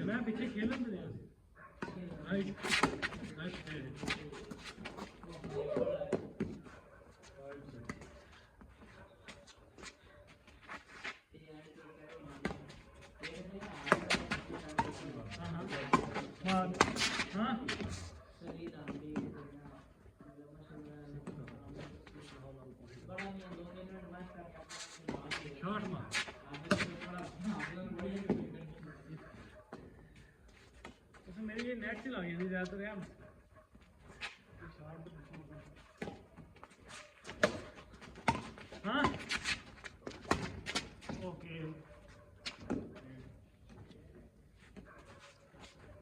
मैं पीछे खेल मेरी नेट चला गई ज्यादा रहा हाँ okay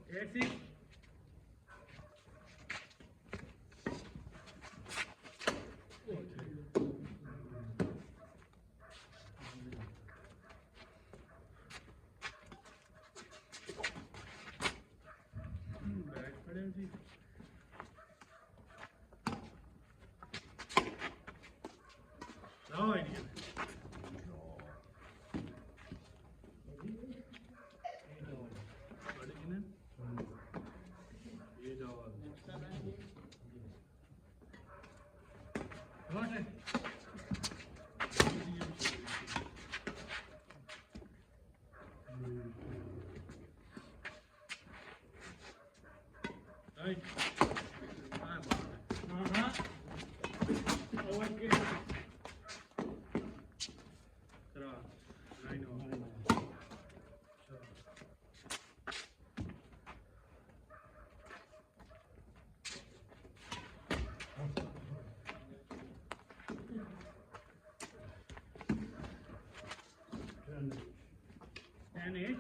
86 No idea. Right. Okay. And it.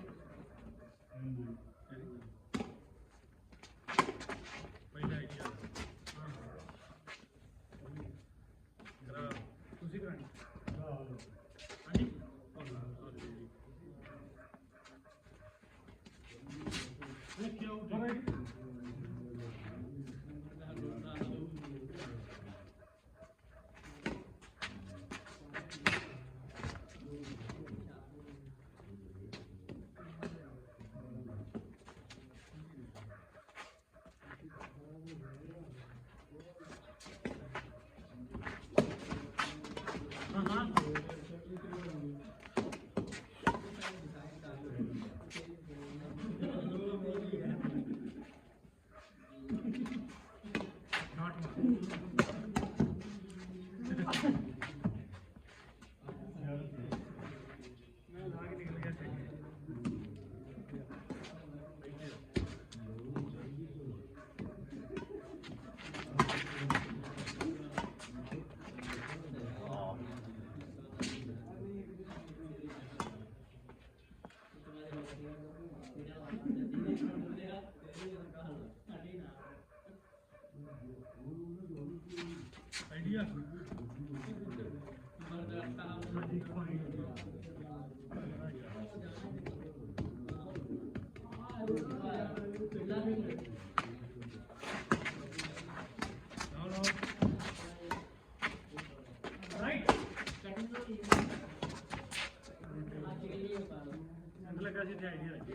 ਲੱਗਾ ਸੀ ਤੇ ਆਈਡੀਆ ਲੱਗੀ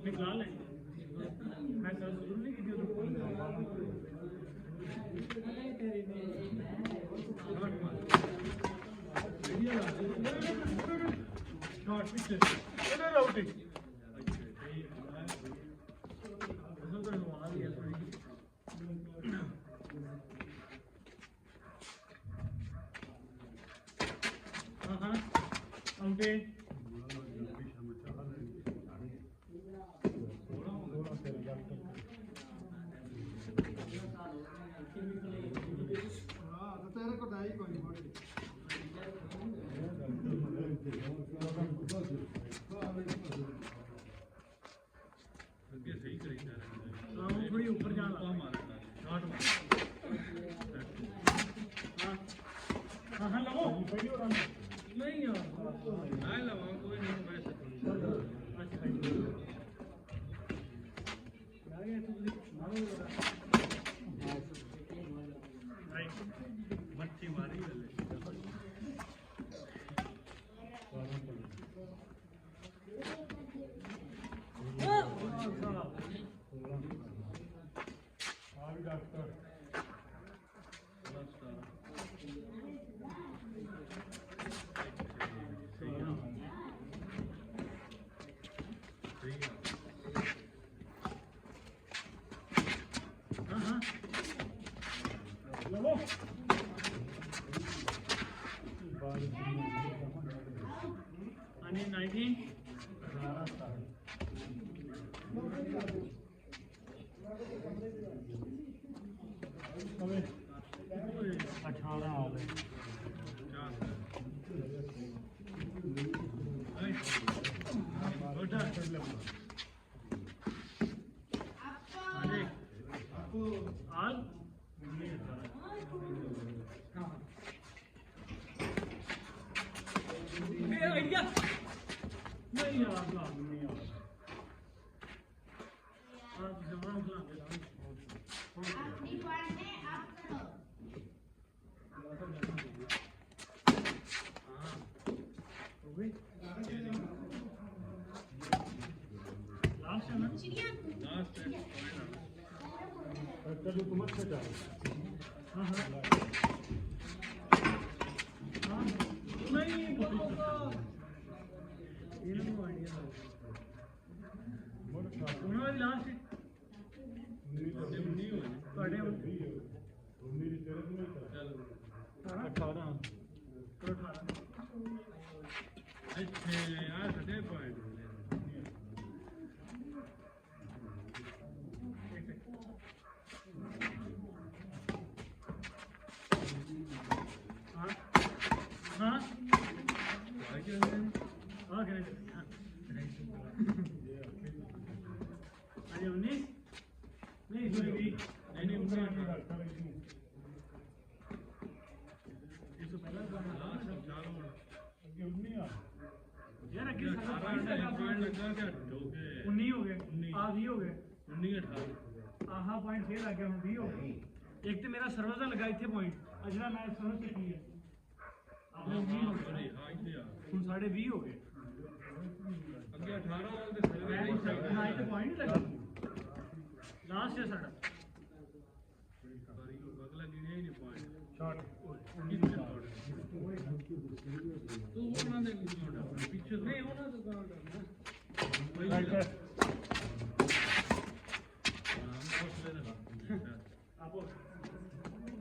ਨਿਕਾਲ ਲੈ ਮੈਂ ਤਾਂ ਜ਼ਰੂਰ ਨਹੀਂ ਕੀਤੀ ਉਹ ਸ਼ਾਰਟ ਪਿੱਛੇ ਇਹਦਾ ਰਾਊਟਿੰਗ Okay. तेरे को दाई कोई मोटी सही करेगा थोड़ी ऊपर जाना शॉट मार हाँ हाँ लगो नहीं यार नहीं लगा कोई नहीं वैसे अच्छा आगे तो मारो राइट मच्छी मारी डॉक्टर Under 19. नहीं यार नहीं यार आप जवान बुला दे अपनी पॉइंट में आप करो हां हो गई लास्ट है ना लास्ट है चलो तुम अच्छा जाओ हां हां हां नहीं बोलूंगा ਇਹਨਾਂ ਨੂੰ ਆਈਡੀਆ ਉਹਨਾਂ ਦੀ ਲਾਸਟ 19 ਹੋਏ ਤੁਹਾਡੇ 19 ਦੀ ਤੇਰੇ ਨੂੰ ਚਲੋ 18 ਇੱਥੇ ਆ ਸਾਡੇ ਪੁਆਇੰਟ ਹਾਂ ਹਾਂ Okay. Are you 19? नहीं नहीं नहीं 19 ये तो पहला हां सब चालू आगे 19 आ यार आगे सारा पॉइंट लगा क्या ठोके 19 हो गए आ 20 हो गए 19 18 आहा पॉइंट फेल आ गया हम 20 हो गए एक तो मेरा सर्वर का लगा इथे पॉइंट अजरा मैच सर्वर से की है अब 19 हो गए हां इथे आ ਹੁਣ 20.5 ਹੋ ਗਏ ਅੱਗੇ 18 ਨਾਲ ਤੇ ਸਰਵੇ ਨਾ ਇਹ ਪੁਆਇੰਟ ਨਹੀਂ ਲੱਗਾ ਲਾਸਟ ਹੈ ਸਾਡਾ ਅਗਲਾ ਨਹੀਂ ਨਹੀਂ ਪੁਆਇੰਟ ਸ਼ਾਟ ਤੂੰ ਉਹਨਾਂ ਦੇ ਪਿੱਛੇ ਨਹੀਂ ਉਹਨਾਂ ਦਾ ਕਾਊਂਟ ਕਰਨਾ ਆਪੋ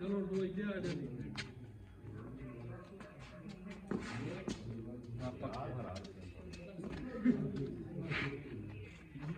ਚਲੋ ਦੋ ਇੱਥੇ ਆ ਜਾਂਦੀ